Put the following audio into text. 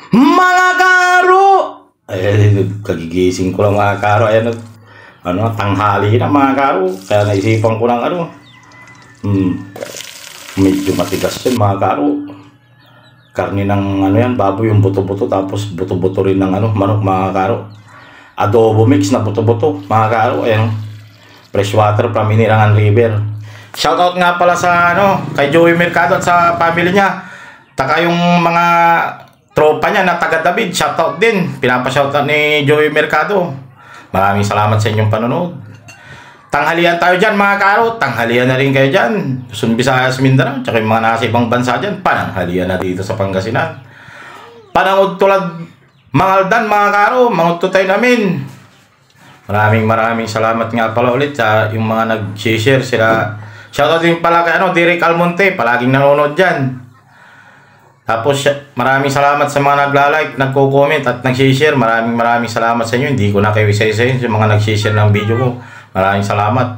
Mga karo! Kagigising ko lang mga karo. Ayan, tanghali na mga karo. Kaya naisipan ko ng medyo matigas yun mga karo. Karni ng yan, baboy yung buto-buto. Tapos buto-buto rin ng manok mga karo. Adobo mix na buto-buto mga karo. Ayan, fresh water from Inirangan River. Shoutout nga pala sa kay Joey Mercado at sa family niya. Taka yung mga tropa niya na taga David, shoutout din. Pinapa-shoutout ni Joey Mercado. Maraming salamat sa inyong panonood. Tanghalian tayo dyan mga karo. Tanghalian na rin kayo dyan. Luzon, Visayas, Mindanao. Tsaka yung mga nasa ibang bansa dyan. Pananghalian na dito sa Pangasinan. Panangod tulad Mangaldan mga karo. Mangod tayo namin. Maraming salamat nga pala ulit sa yung mga nag-share sila. Shoutout din pala kay Derek Almonte. Palaging nanonood dyan. Tapos maraming salamat sa mga nagla-like, nagko-comment at nag-share. Maraming salamat sa inyo. Hindi ko na kayo isa-isa yung mga nag-share ng video ko. Maraming salamat.